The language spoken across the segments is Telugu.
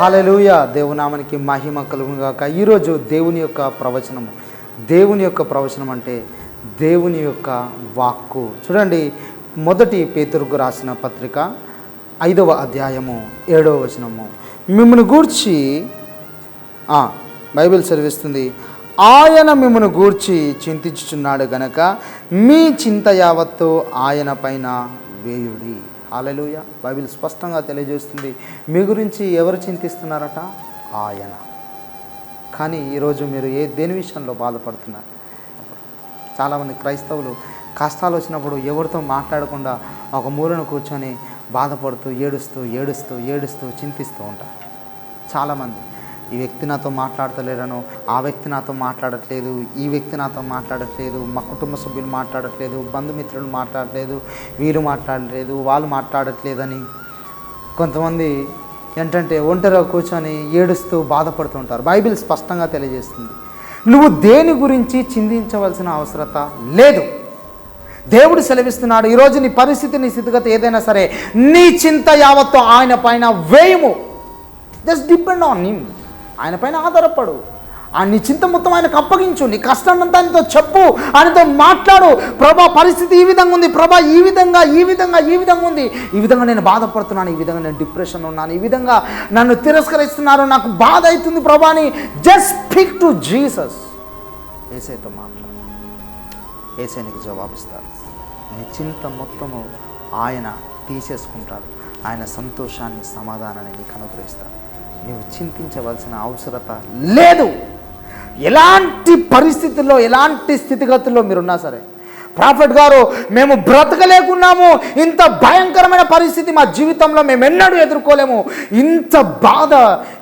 హల్లెలూయా. దేవునామానికి మహిమ కలుగును గాక. ఈరోజు దేవుని యొక్క ప్రవచనం అంటే దేవుని యొక్క వాక్కు. చూడండి, మొదటి పేతురుకు రాసిన పత్రిక 5వ అధ్యాయము 7వ వచనము. మిమ్మల్ని గూర్చి బైబిల్ సెలవిస్తుంది, ఆయన మిమ్మల్ని గూర్చి చింతించుచున్నాడు గనక మీ చింత యావత్తు ఆయన పైన వేయుడి. హల్లెలూయా. బైబిల్ స్పష్టంగా తెలియజేస్తుంది, మీ గురించి ఎవరు చింతిస్తున్నారట? ఆయన. కానీ ఈరోజు మీరు దేని విషయంలో బాధపడుతున్నారు? చాలామంది క్రైస్తవులు కష్టాలు వచ్చినప్పుడు ఎవరితో మాట్లాడకుండా ఒక మూలను కూర్చొని బాధపడుతూ ఏడుస్తూ చింతిస్తూ ఉంటారు. చాలామంది, ఈ వ్యక్తి నాతో మాట్లాడతలేరను, ఆ వ్యక్తి నాతో మాట్లాడట్లేదు, ఈ వ్యక్తి నాతో మాట్లాడట్లేదు, మా కుటుంబ సభ్యులు మాట్లాడట్లేదు, బంధుమిత్రులు మాట్లాడట్లేదు, వీరు మాట్లాడలేదు, వాళ్ళు మాట్లాడట్లేదని కొంతమంది ఏంటంటే ఒంటరిగా కూర్చొని ఏడుస్తూ బాధపడుతుంటారు. బైబిల్ స్పష్టంగా తెలియజేస్తుంది, నువ్వు దేని గురించి చింతించవలసిన అవసరత లేదు. దేవుడు సెలవిస్తున్నాడు, ఈరోజు నీ పరిస్థితి, నీ స్థితిగతి ఏదైనా సరే, నీ చింత యావత్తు ఆయన పైన వేయము. Just depend on him. ఆయన పైన ఆధారపడు. నీ చింత మొత్తం ఆయనకు అప్పగించు. నీ కష్టాన్నంతా ఆయనతో చెప్పు, ఆయనతో మాట్లాడు. ప్రభా, పరిస్థితి ఈ విధంగా ఉంది, ప్రభా ఈ విధంగా ఉంది, ఈ విధంగా నేను బాధపడుతున్నాను, ఈ విధంగా నేను డిప్రెషన్ ఉన్నాను, ఈ విధంగా నన్ను తిరస్కరిస్తున్నారు, నాకు బాధ అవుతుంది ప్రభా అని జస్ట్ స్పీక్ టు జీసస్. యేసయ్యతో మాట్లాడు, యేసయ్య నీకు జవాబిస్తాడు. నీ చింత మొత్తము ఆయన తీసేసుకుంటాడు. ఆయన సంతోషాన్ని, సమాధానాన్ని నీకు అనుగ్రహిస్తాడు. నువ్వు చింతించవలసిన అవసరత లేదు. ఎలాంటి పరిస్థితుల్లో, ఎలాంటి స్థితిగతుల్లో మీరున్నా సరే, ప్రాఫెట్ గారు మేము బ్రతకలేకున్నాము, ఇంత భయంకరమైన పరిస్థితి మా జీవితంలో మేము ఎన్నడూ ఎదుర్కోలేము, ఇంత బాధ,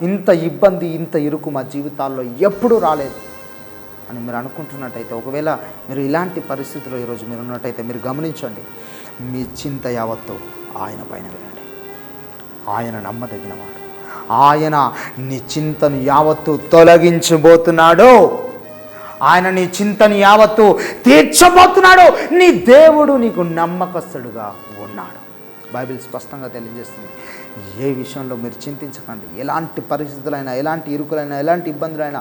ఇంత ఇబ్బంది, ఇంత ఇరుకు మా జీవితాల్లో ఎప్పుడూ రాలేదు అని మీరు అనుకుంటున్నట్టయితే, ఒకవేళ మీరు ఇలాంటి పరిస్థితుల్లో ఈరోజు మీరు ఉన్నట్టయితే మీరు గమనించండి, మీ చింత యావత్తు ఆయన పైన వేయండి. ఆయన నమ్మదగినవాడు. ఆయన నీ చింతను యావత్తు తొలగించబోతున్నాడు. ఆయన నీ చింతను యావత్తు తీర్చబోతున్నాడు. నీ దేవుడు నీకు నమ్మకస్తుడుగా ఉన్నాడు. బైబిల్ స్పష్టంగా తెలియజేస్తుంది. ఏ విషయంలో మీరు చింతించకండి. ఎలాంటి పరిస్థితులైనా, ఎలాంటి ఇరుకులైనా, ఎలాంటి ఇబ్బందులైనా,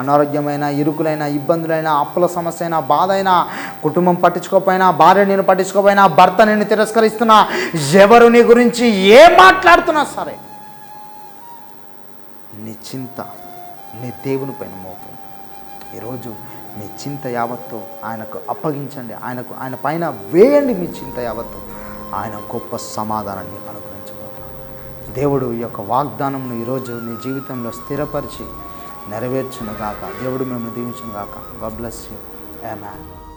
అనారోగ్యమైన, ఇరుకులైన, ఇబ్బందులైనా, అప్పుల సమస్య అయినా, బాధ అయినా, కుటుంబం పట్టించుకోకపోయినా, భార్య నేను పట్టించుకోకపోయినా, భర్త నేను తిరస్కరిస్తున్నా, ఎవరు నీ గురించి ఏం మాట్లాడుతున్నా సరే, నీ చింత నీ దేవుని పైన మోపు. ఈరోజు మీ చింత యావత్తు ఆయనకు అప్పగించండి. ఆయన పైన వేయండి మీ చింత యావత్తు. ఆయన గొప్ప సమాధానాన్ని నీకు అనుగ్రహించబోతున్నాడు. దేవుడు ఈ యొక్క వాగ్దానంను ఈరోజు నీ జీవితంలో స్థిరపరిచి నెరవేర్చును గాక. దేవుడు మిమ్మల్ని దీవించును గాక. God bless you. ఆమేన్.